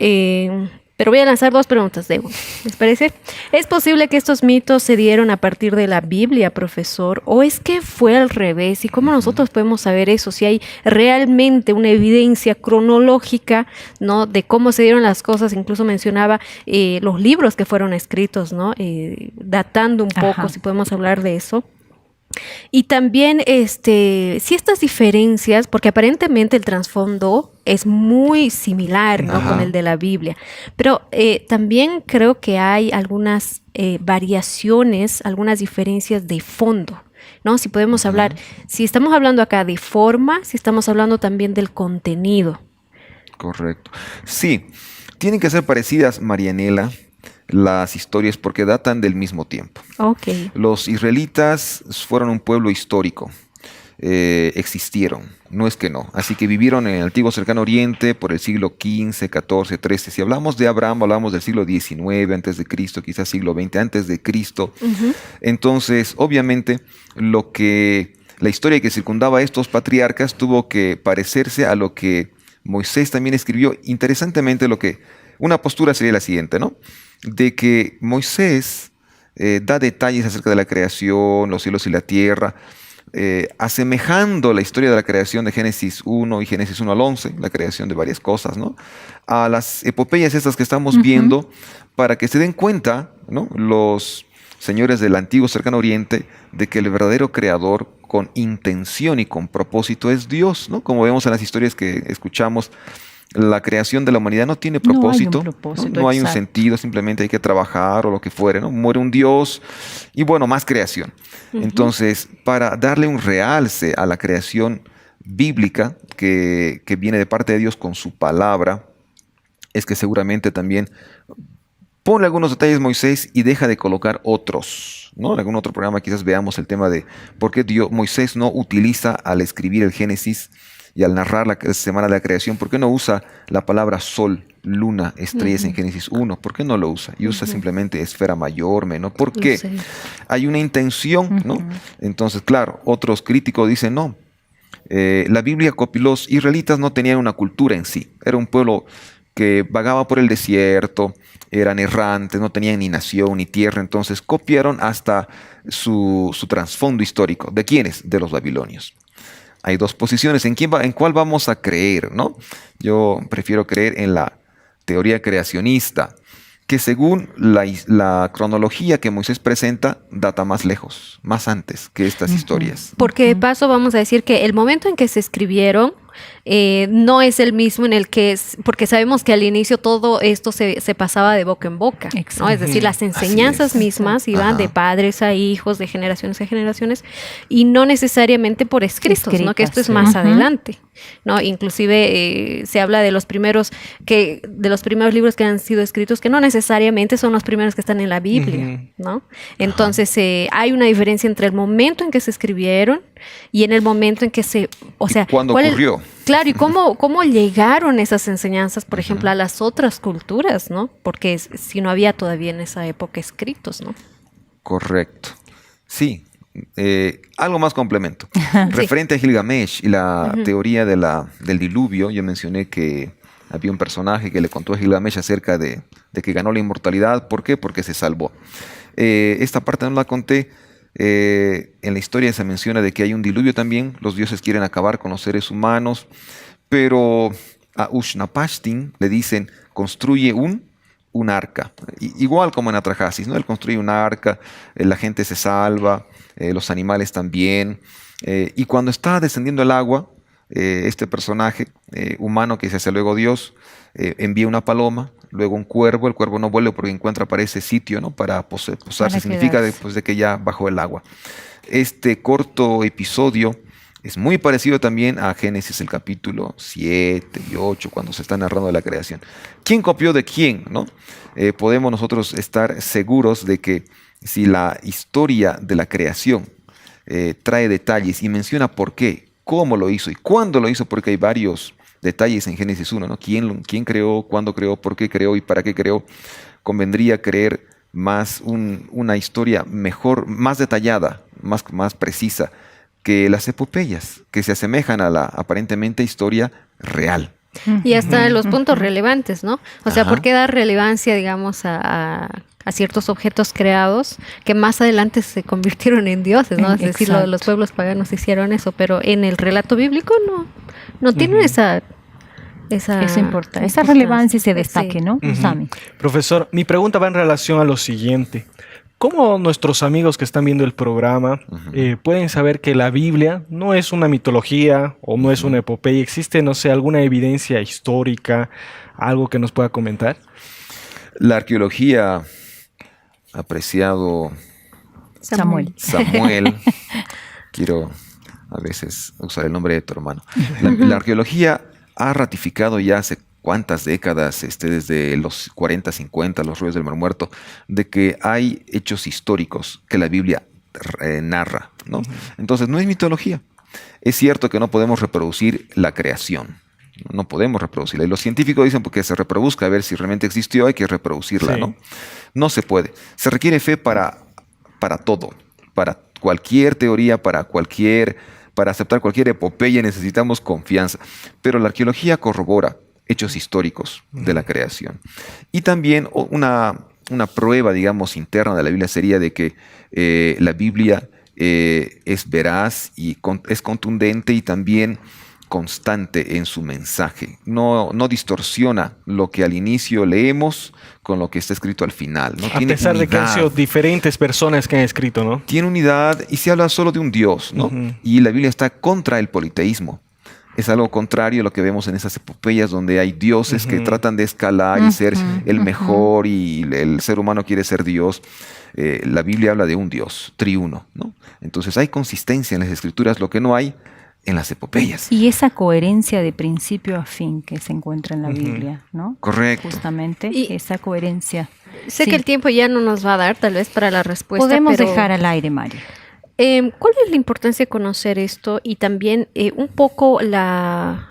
Pero voy a lanzar 2 preguntas de una. ¿Les parece? ¿Es posible que estos mitos se dieron a partir de la Biblia, profesor? ¿O es que fue al revés? ¿Y cómo nosotros podemos saber eso? Si hay realmente una evidencia cronológica, ¿no?, de cómo se dieron las cosas. Incluso mencionaba los libros que fueron escritos, ¿no? Datando un poco, si podemos hablar de eso. Y también, si estas diferencias, porque aparentemente el trasfondo es muy similar, ¿no?, con el de la Biblia, pero también creo que hay algunas variaciones, algunas diferencias de fondo, ¿no? Si podemos hablar, si estamos hablando acá de forma, si estamos hablando también del contenido. Correcto. Sí, tienen que ser parecidas, Marianela, las historias porque datan del mismo tiempo. Okay. Los israelitas fueron un pueblo histórico, existieron, no es que no. Así que vivieron en el antiguo cercano oriente por el siglo XV, XIV, XIII. Si hablamos de Abraham, hablamos del siglo XIX antes de Cristo, quizás siglo XX antes de Cristo. Entonces, obviamente, la historia que circundaba a estos patriarcas tuvo que parecerse a lo que Moisés también escribió. Interesantemente, una postura sería la siguiente, ¿no? De que Moisés da detalles acerca de la creación, los cielos y la tierra, asemejando la historia de la creación de Génesis 1 y Génesis 1 al 11, la creación de varias cosas, ¿no?, a las epopeyas estas que estamos viendo, para que se den cuenta, ¿no?, los señores del antiguo cercano oriente, de que el verdadero creador con intención y con propósito es Dios, ¿no? Como vemos en las historias que escuchamos, la creación de la humanidad no tiene propósito, no hay un sentido, simplemente hay que trabajar o lo que fuere, ¿no? Muere un Dios y bueno, más creación. Entonces, para darle un realce a la creación bíblica que viene de parte de Dios con su palabra, es que seguramente también pone algunos detalles Moisés y deja de colocar otros, ¿no? En algún otro programa quizás veamos el tema de por qué Moisés no utiliza al escribir el Génesis y al narrar la semana de la creación, ¿por qué no usa la palabra sol, luna, estrellas en Génesis 1? ¿Por qué no lo usa? Y usa simplemente esfera mayor, menor. ¿Por qué? Hay una intención, ¿no? Entonces, claro, otros críticos dicen no. La Biblia, los israelitas no tenían una cultura en sí. Era un pueblo que vagaba por el desierto, eran errantes, no tenían ni nación ni tierra. Entonces copiaron hasta su trasfondo histórico. ¿De quiénes? De los babilonios. Hay 2 posiciones. ¿En cuál vamos a creer, no? Yo prefiero creer en la teoría creacionista, que según la cronología que Moisés presenta, data más lejos, más antes que estas historias. Porque de paso vamos a decir que el momento en que se escribieron no es el mismo en el que porque sabemos que al inicio todo esto se pasaba de boca en boca, ¿no? Es decir, las enseñanzas mismas iban de padres a hijos, de generaciones a generaciones, y no necesariamente por escritos, ¿no? Que esto es más adelante, ¿no? Inclusive se habla de los primeros libros que han sido escritos, que no necesariamente son los primeros que están en la Biblia, ¿no? Entonces hay una diferencia entre el momento en que se escribieron y en el momento en que ¿cuándo ocurrió? Claro, y cómo llegaron esas enseñanzas, por ejemplo, a las otras culturas, ¿no? Porque si no había todavía en esa época escritos, ¿no? Correcto. Sí. Algo más complemento. Referente a Gilgamesh y la teoría del diluvio, yo mencioné que había un personaje que le contó a Gilgamesh acerca de que ganó la inmortalidad. ¿Por qué? Porque se salvó. Esta parte no la conté. En la historia se menciona de que hay un diluvio también. Los dioses quieren acabar con los seres humanos, pero a Ushapashtin le dicen construye un arca, igual como en Atrahasis, ¿no? Él construye un arca, la gente se salva, los animales también, y cuando está descendiendo el agua, este personaje humano que se hace luego Dios envía una paloma, luego un cuervo. El cuervo no vuelve porque encuentra para ese sitio, ¿no?, para posarse, significa después de que ya bajó el agua. Este corto episodio es muy parecido también a Génesis, el capítulo 7 y 8, cuando se está narrando la creación. ¿Quién copió de quién, no? Podemos nosotros estar seguros de que si la historia de la creación trae detalles y menciona por qué, cómo lo hizo y cuándo lo hizo, porque hay varios detalles en Génesis 1, ¿no? ¿Quién creó, cuándo creó, por qué creó y para qué creó? Convendría creer más una historia mejor, más detallada, más precisa que las epopeyas, que se asemejan a la aparentemente historia real, Y hasta los puntos relevantes, ¿no? O sea, Ajá. ¿por qué dar relevancia, digamos, a ciertos objetos creados que más adelante se convirtieron en dioses, ¿no? Es decir, Exacto. los pueblos paganos hicieron eso, pero en el relato bíblico no tienen esa Eso importa, esa relevancia y ese destaque, Sí. ¿no? Ujú. Sami. Profesor, mi pregunta va en relación a lo siguiente. ¿Cómo nuestros amigos que están viendo el programa pueden saber que la Biblia no es una mitología o no es una epopeya? ¿Existe, no sé, alguna evidencia histórica, algo que nos pueda comentar? La arqueología, apreciado Samuel. Samuel, quiero a veces usar el nombre de tu hermano. La arqueología ha ratificado ya hace cuántas décadas, desde los 40, 50, los ríos del Mar Muerto, de que hay hechos históricos que la Biblia narra, ¿no? Entonces, no es mitología. Es cierto que no podemos reproducir la creación. No podemos reproducirla. Y los científicos dicen que se reproduzca, a ver si realmente existió, hay que reproducirla, Sí. ¿no? No se puede. Se requiere fe para todo, para cualquier teoría, para aceptar cualquier epopeya necesitamos confianza. Pero la arqueología corrobora hechos históricos de la creación. Y también una prueba, digamos, interna de la Biblia sería de que la Biblia es veraz y es contundente y también constante en su mensaje. No distorsiona lo que al inicio leemos con lo que está escrito al final. No A tiene pesar de que han unidad. sido diferentes personas que han escrito, ¿no? Tiene unidad y se habla solo de un Dios, ¿no? Ujú. Y la Biblia está contra el politeísmo. Es algo contrario a lo que vemos en esas epopeyas donde hay dioses que tratan de escalar y ser el mejor y el ser humano quiere ser Dios. La Biblia habla de un Dios, triuno, ¿no? Entonces hay consistencia en las escrituras, lo que no hay en las epopeyas. Y esa coherencia de principio a fin que se encuentra en la Biblia, ¿no? Correcto. Justamente Y- esa coherencia. Sé Sí. que el tiempo ya no nos va a dar, tal vez, para la respuesta. Podemos pero, dejar al aire, Mario. ¿Cuál es la importancia de conocer esto y también un poco la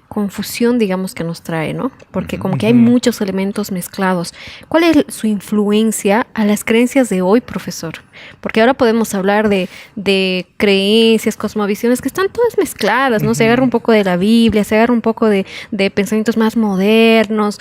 confusión, digamos, que nos trae, ¿no? Porque como que hay muchos elementos mezclados. ¿Cuál es su influencia a las creencias de hoy, profesor? Porque ahora podemos hablar de creencias, cosmovisiones que están todas mezcladas, ¿no? Se agarra un poco de la Biblia, se agarra un poco de pensamientos más modernos.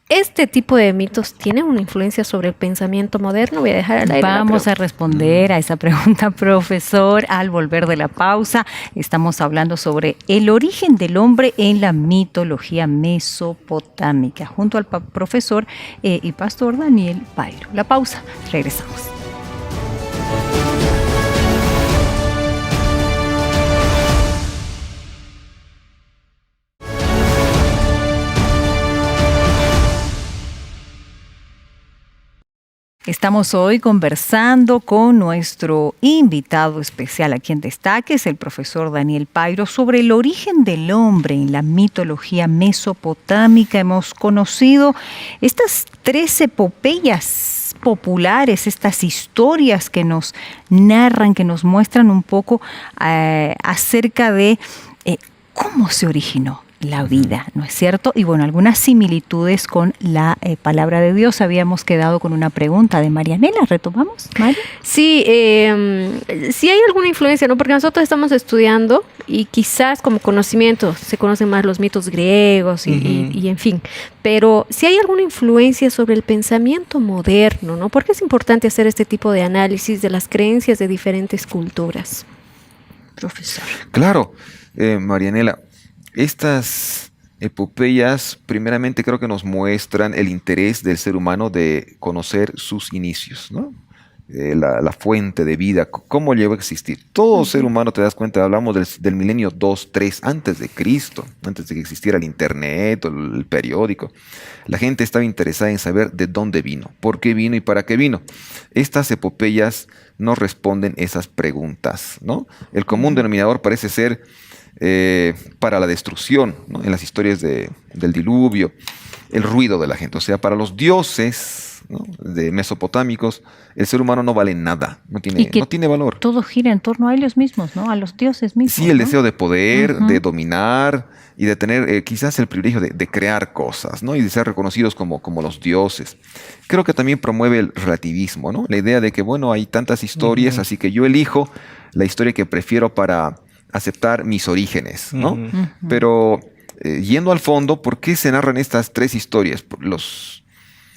¿Este tipo de mitos tiene una influencia sobre el pensamiento moderno? Voy a dejar al aire la Vamos a pregunta. responder a esa pregunta, profesor, al volver de la pausa. Estamos hablando sobre el origen del hombre en la mitología mesopotámica, junto al profesor y pastor Daniel Pairo. La pausa, regresamos. Estamos hoy conversando con nuestro invitado especial aquí en Destaque, es el profesor Daniel Pairo, sobre el origen del hombre en la mitología mesopotámica. Hemos conocido estas 3 epopeyas populares, estas historias que nos narran, que nos muestran un poco acerca de cómo se originó la vida, ¿no es cierto? Y bueno, algunas similitudes con la palabra de Dios. Habíamos quedado con una pregunta de Marianela. ¿Retomamos, Mari? Sí, sí hay alguna influencia, ¿no? Porque nosotros estamos estudiando y quizás como conocimiento se conocen más los mitos griegos y en fin, pero sí hay alguna influencia sobre el pensamiento moderno, ¿no? ¿Por qué es importante hacer este tipo de análisis de las creencias de diferentes culturas? Profesor. Claro, Marianela, estas epopeyas primeramente creo que nos muestran el interés del ser humano de conocer sus inicios, ¿no? La fuente de vida, cómo llegó a existir. Todo ser humano, te das cuenta, hablamos del milenio 2, 3, antes de Cristo, antes de que existiera el internet o el periódico. La gente estaba interesada en saber de dónde vino, por qué vino y para qué vino. Estas epopeyas nos responden esas preguntas, ¿no? El común denominador parece ser para la destrucción, ¿no? En las historias del diluvio, el ruido de la gente. O sea, para los dioses, ¿no?, de mesopotámicos, el ser humano no vale nada, no tiene valor. Todo gira en torno a ellos mismos, ¿no? A los dioses mismos. Sí, el ¿no? deseo de poder, de dominar y de tener quizás el privilegio de crear cosas, ¿no? Y de ser reconocidos como los dioses. Creo que también promueve el relativismo, ¿no? La idea de que, bueno, hay tantas historias, así que yo elijo la historia que prefiero para aceptar mis orígenes, ¿no? Pero Yendo al fondo, ¿por qué se narran estas tres historias? Los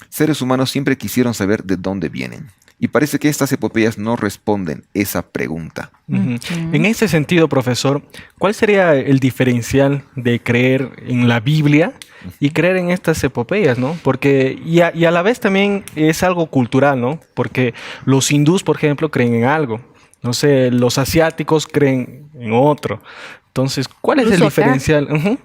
seres humanos siempre quisieron saber de dónde vienen. Y parece que estas epopeyas no responden esa pregunta. Ujú. En ese sentido, profesor, ¿cuál sería el diferencial de creer en la Biblia y creer en estas epopeyas, ¿no? Porque, y a la vez también es algo cultural, ¿no? Porque los hindús, por ejemplo, creen en algo. No sé, los asiáticos creen en otro. Entonces, ¿cuál es el Incluso acá. diferencial? Ujú.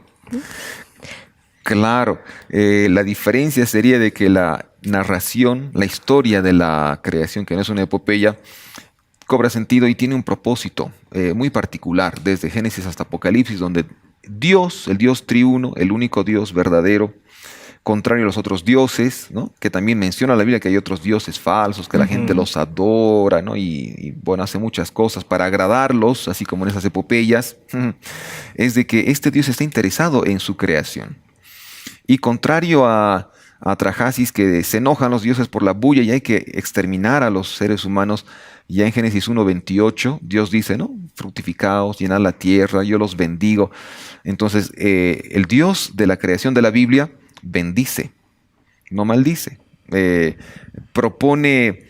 Claro, la diferencia sería de que la narración, la historia de la creación, que no es una epopeya, cobra sentido y tiene un propósito muy particular, desde Génesis hasta Apocalipsis, donde Dios, el Dios triuno, el único Dios verdadero, contrario a los otros dioses, ¿no? Que también menciona la Biblia que hay otros dioses falsos, que la gente los adora, ¿no? Y, bueno, hace muchas cosas para agradarlos, así como en esas epopeyas, es de que este Dios está interesado en su creación. Y contrario a Atrahasis, que se enojan los dioses por la bulla y hay que exterminar a los seres humanos, ya en Génesis 1:28, Dios dice, ¿no? Fructificaos, llenad la tierra, yo los bendigo. Entonces, el Dios de la creación de la Biblia bendice, no maldice. Propone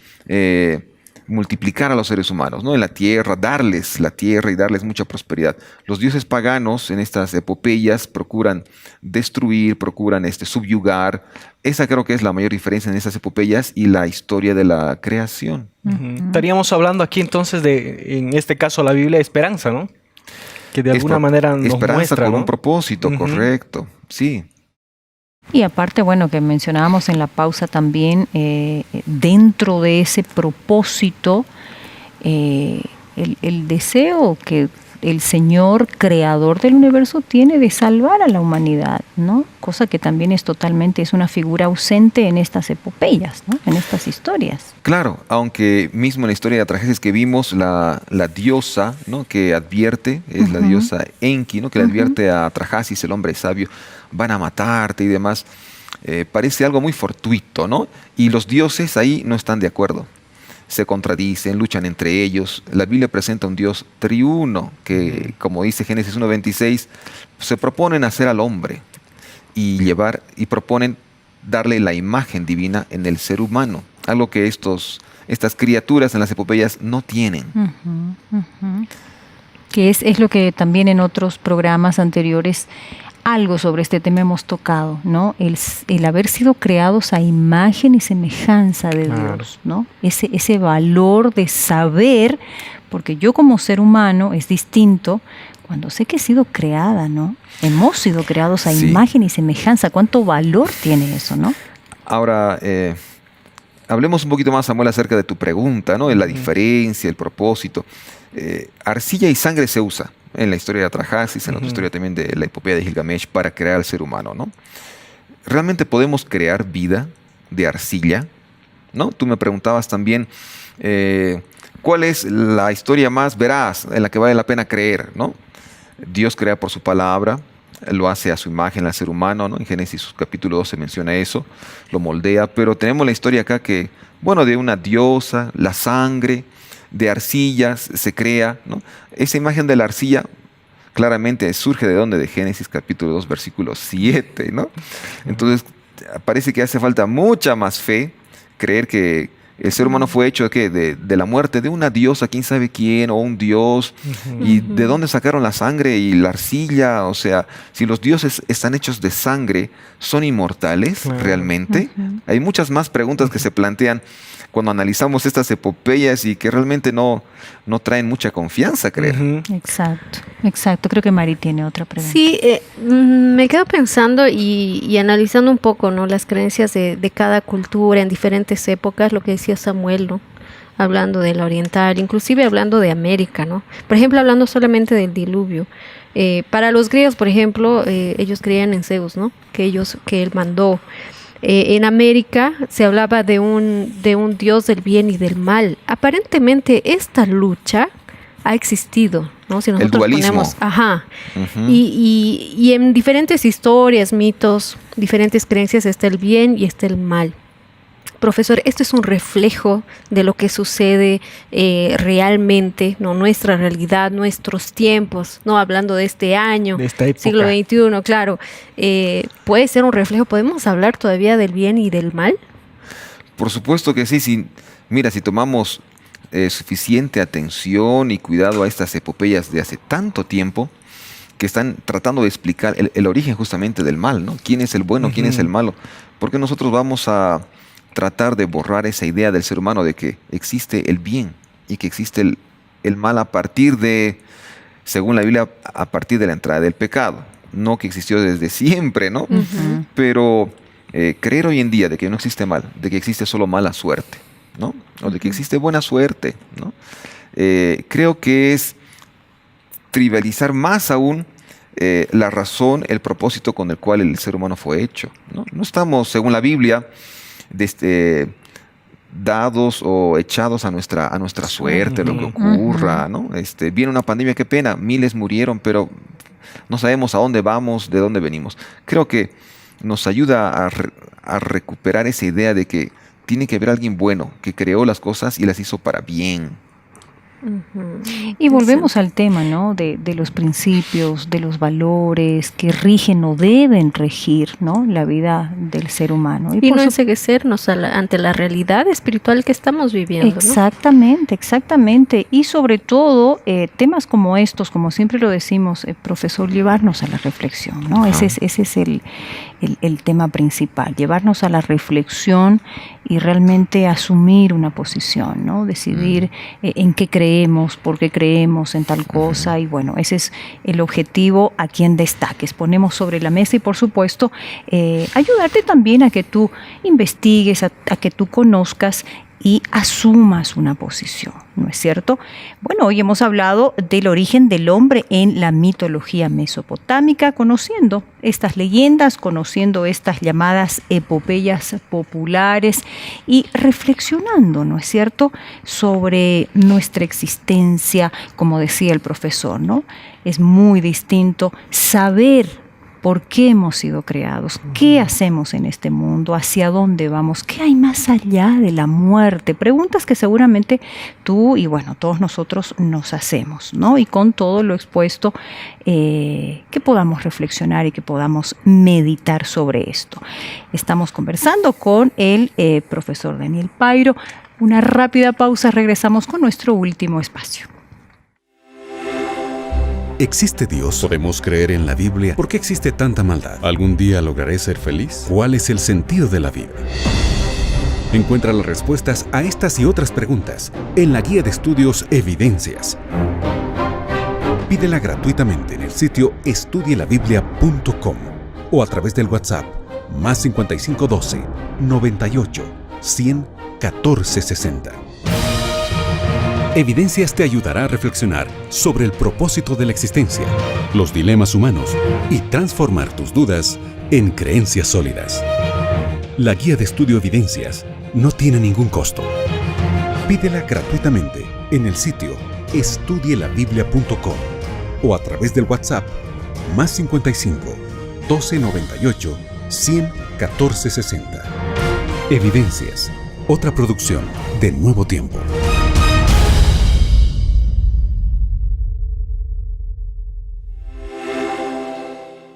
multiplicar a los seres humanos, ¿no? En la tierra, darles la tierra y darles mucha prosperidad. Los dioses paganos en estas epopeyas procuran destruir, procuran subyugar. Esa creo que es la mayor diferencia en estas epopeyas y la historia de la creación. Ujú. Estaríamos hablando aquí entonces de, en este caso, la Biblia de esperanza, ¿no? Que de alguna manera nos esperanza muestra, con ¿no? un propósito, Ujú. correcto. Sí. Y aparte, bueno, que mencionábamos en la pausa también, dentro de ese propósito, el deseo que el Señor creador del universo tiene de salvar a la humanidad, ¿no? Cosa que también es una figura ausente en estas epopeyas, ¿no? En estas historias. Claro, aunque mismo en la historia de Atrahasis que vimos, la diosa, ¿no? Que advierte, es la diosa Enki, ¿no? Que le advierte a Atrahasis, el hombre sabio, van a matarte y demás. Parece algo muy fortuito, ¿no? Y los dioses ahí no están de acuerdo. Se contradicen, luchan entre ellos. La Biblia presenta un Dios triuno que, como dice Génesis 1:26, se proponen hacer al hombre y proponen darle la imagen divina en el ser humano, algo que estas criaturas en las epopeyas no tienen. Que es lo que también en otros programas anteriores algo sobre este tema hemos tocado, ¿no? El haber sido creados a imagen y semejanza de Dios, ¿no? Ese valor de saber, porque yo como ser humano es distinto cuando sé que he sido creada, ¿no? Hemos sido creados a imagen y semejanza. ¿Cuánto valor tiene eso, no? Ahora, hablemos un poquito más, Samuel, acerca de tu pregunta, ¿no? De la diferencia, el propósito. Arcilla y sangre se usa en la historia de Atrahasis, en la historia también de la epopeya de Gilgamesh, para crear al ser humano, ¿no? ¿Realmente podemos crear vida de arcilla? ¿No? Tú me preguntabas también cuál es la historia más veraz en la que vale la pena creer, ¿no? Dios crea por su palabra, lo hace a su imagen al ser humano, ¿no? En Génesis capítulo 12 menciona eso, lo moldea, pero tenemos la historia acá que, bueno, de una diosa, la sangre de arcillas se crea, ¿no? Esa imagen de la arcilla claramente surge de dónde? De Génesis capítulo 2, versículo 7, ¿no? Entonces, parece que hace falta mucha más fe, creer que el ser humano fue hecho de la muerte de una diosa, quién sabe quién, o un dios, y de dónde sacaron la sangre y la arcilla. O sea, si los dioses están hechos de sangre, ¿son inmortales realmente? Hay muchas más preguntas que se plantean cuando analizamos estas epopeyas y que realmente no traen mucha confianza, creer. Exacto. Creo que Mari tiene otra pregunta. Sí, me quedo pensando y analizando un poco, ¿no? Las creencias de cada cultura en diferentes épocas, lo que decía Samuel, ¿no? Hablando de la oriental, inclusive hablando de América, ¿no? Por ejemplo, hablando solamente del diluvio. Para los griegos, por ejemplo, ellos creían en Zeus, ¿no? Que él mandó. En América se hablaba de un dios del bien y del mal. Aparentemente esta lucha ha existido, ¿no? Si nosotros el dualismo. ponemos, y en diferentes historias, mitos, diferentes creencias está el bien y está el mal. Profesor, esto es un reflejo de lo que sucede realmente, ¿no? Nuestra realidad, nuestros tiempos, no hablando de este año, De esta época. siglo XXI, claro. Puede ser un reflejo. ¿Podemos hablar todavía del bien y del mal? Por supuesto que sí. Mira, si tomamos suficiente atención y cuidado a estas epopeyas de hace tanto tiempo, que están tratando de explicar el origen justamente del mal, ¿no? ¿Quién es el bueno, quién es el malo? Porque nosotros vamos a tratar de borrar esa idea del ser humano de que existe el bien y que existe el mal a partir de, según la Biblia, a partir de la entrada del pecado. No que existió desde siempre, ¿no? Pero creer hoy en día de que no existe mal, de que existe solo mala suerte, ¿no? O de que existe buena suerte, ¿no? Creo que es trivializar más aún la razón, el propósito con el cual el ser humano fue hecho, ¿no? No estamos, según la Biblia, dados o echados a nuestra suerte, lo que ocurra, ¿no? Viene una pandemia, qué pena, miles murieron, pero no sabemos a dónde vamos, de dónde venimos. Creo que nos ayuda a recuperar esa idea de que tiene que haber alguien bueno que creó las cosas y las hizo para bien. Y volvemos al tema, ¿no? De los principios, de los valores que rigen o deben regir, ¿no? La vida del ser humano. Y no enceguecernos ante la realidad espiritual que estamos viviendo, ¿no? Exactamente. Y sobre todo, temas como estos, como siempre lo decimos, profesor, llevarnos a la reflexión, ¿no? Ese es el tema principal, llevarnos a la reflexión y realmente asumir una posición, ¿no? Decidir en qué creemos, por qué creemos en tal cosa, y bueno, ese es el objetivo aquí en Destaques. Ponemos sobre la mesa y por supuesto ayudarte también a que tú investigues, a que tú conozcas y asumas una posición, ¿no es cierto? Bueno, hoy hemos hablado del origen del hombre en la mitología mesopotámica, conociendo estas leyendas, conociendo estas llamadas epopeyas populares y reflexionando, ¿no es cierto?, sobre nuestra existencia, como decía el profesor, ¿no? Es muy distinto saber por qué hemos sido creados, qué hacemos en este mundo, hacia dónde vamos, qué hay más allá de la muerte. Preguntas que seguramente tú y bueno, todos nosotros nos hacemos, ¿no? Y con todo lo expuesto, que podamos reflexionar y que podamos meditar sobre esto. Estamos conversando con el profesor Daniel Pairo. Una rápida pausa, regresamos con nuestro último espacio. ¿Existe Dios? ¿Podemos creer en la Biblia? ¿Por qué existe tanta maldad? ¿Algún día lograré ser feliz? ¿Cuál es el sentido de la vida? Encuentra las respuestas a estas y otras preguntas en la guía de estudios Evidencias. Pídela gratuitamente en el sitio estudielabiblia.com o a través del WhatsApp +55 12 98 100 14 60. Evidencias te ayudará a reflexionar sobre el propósito de la existencia, los dilemas humanos y transformar tus dudas en creencias sólidas. La guía de estudio Evidencias no tiene ningún costo. Pídela gratuitamente en el sitio estudielabiblia.com o a través del WhatsApp +55 12 98 100 14 60. Evidencias, otra producción de Nuevo Tiempo.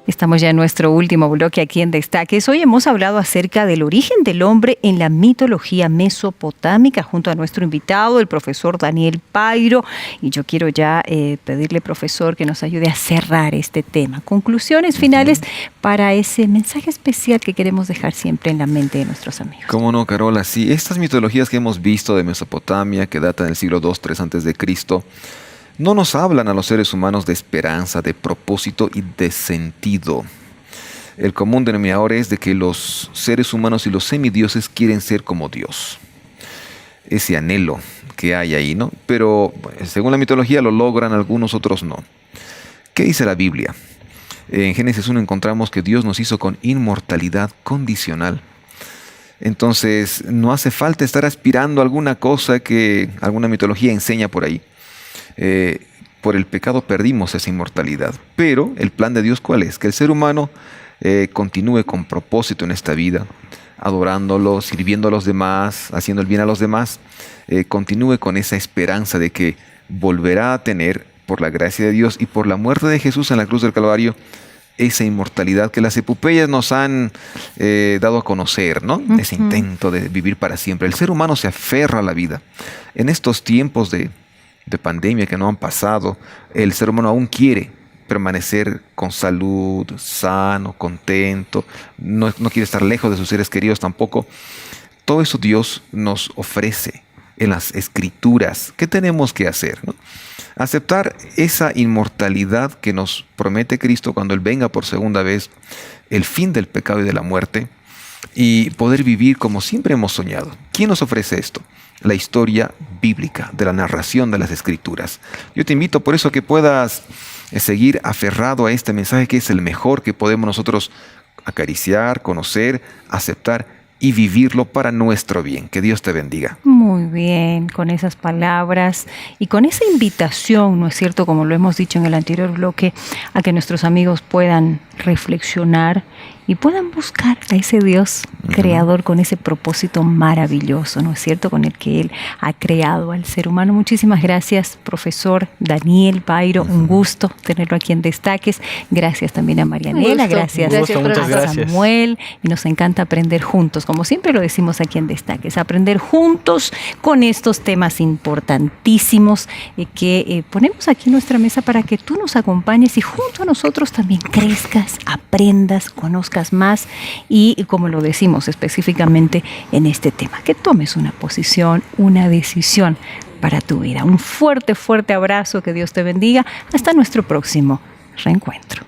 Estamos ya en nuestro último bloque aquí en Destaques. Hoy hemos hablado acerca del origen del hombre en la mitología mesopotámica junto a nuestro invitado, el profesor Daniel Pairo. Y yo quiero ya pedirle, profesor, que nos ayude a cerrar este tema. Conclusiones finales para ese mensaje especial que queremos dejar siempre en la mente de nuestros amigos. ¿Cómo no, Carola? Sí, estas mitologías que hemos visto de Mesopotamia, que datan del siglo II, III antes de Cristo, no nos hablan a los seres humanos de esperanza, de propósito y de sentido. El común denominador es de que los seres humanos y los semidioses quieren ser como Dios. Ese anhelo que hay ahí, ¿no? Pero según la mitología lo logran algunos, otros no. ¿Qué dice la Biblia? En Génesis 1 encontramos que Dios nos hizo con inmortalidad condicional. Entonces no hace falta estar aspirando a alguna cosa que alguna mitología enseña por ahí. Por el pecado perdimos esa inmortalidad. Pero el plan de Dios, ¿cuál es? Que el ser humano continúe con propósito en esta vida, adorándolo, sirviendo a los demás, haciendo el bien a los demás, continúe con esa esperanza de que volverá a tener, por la gracia de Dios y por la muerte de Jesús en la cruz del Calvario, esa inmortalidad que las epopeyas nos han dado a conocer, ¿no? Ese intento de vivir para siempre. El ser humano se aferra a la vida. En estos tiempos de pandemia que no han pasado, el ser humano aún quiere permanecer con salud, sano, contento, no quiere estar lejos de sus seres queridos tampoco. Todo eso Dios nos ofrece en las Escrituras. ¿Qué tenemos que hacer, no? Aceptar esa inmortalidad que nos promete Cristo cuando Él venga por segunda vez, el fin del pecado y de la muerte, y poder vivir como siempre hemos soñado. ¿Quién nos ofrece esto? La historia bíblica, de la narración de las Escrituras. Yo te invito por eso a que puedas seguir aferrado a este mensaje, que es el mejor que podemos nosotros acariciar, conocer, aceptar y vivirlo para nuestro bien. Que Dios te bendiga. Muy bien, con esas palabras y con esa invitación, ¿no es cierto?, como lo hemos dicho en el anterior bloque, a que nuestros amigos puedan reflexionar y puedan buscar a ese Dios creador con ese propósito maravilloso, ¿no es cierto?, con el que Él ha creado al ser humano. Muchísimas gracias, profesor Daniel Pairo. Un gusto tenerlo aquí en Destaques. Gracias también a Marianela, gracias a Samuel. Y nos encanta aprender juntos, como siempre lo decimos aquí en Destaques, aprender juntos con estos temas importantísimos que ponemos aquí en nuestra mesa para que tú nos acompañes y junto a nosotros también crezcas, aprendas, conozcas más y como lo decimos específicamente en este tema, que tomes una posición, una decisión para tu vida. Un fuerte, fuerte abrazo, que Dios te bendiga. Hasta nuestro próximo reencuentro.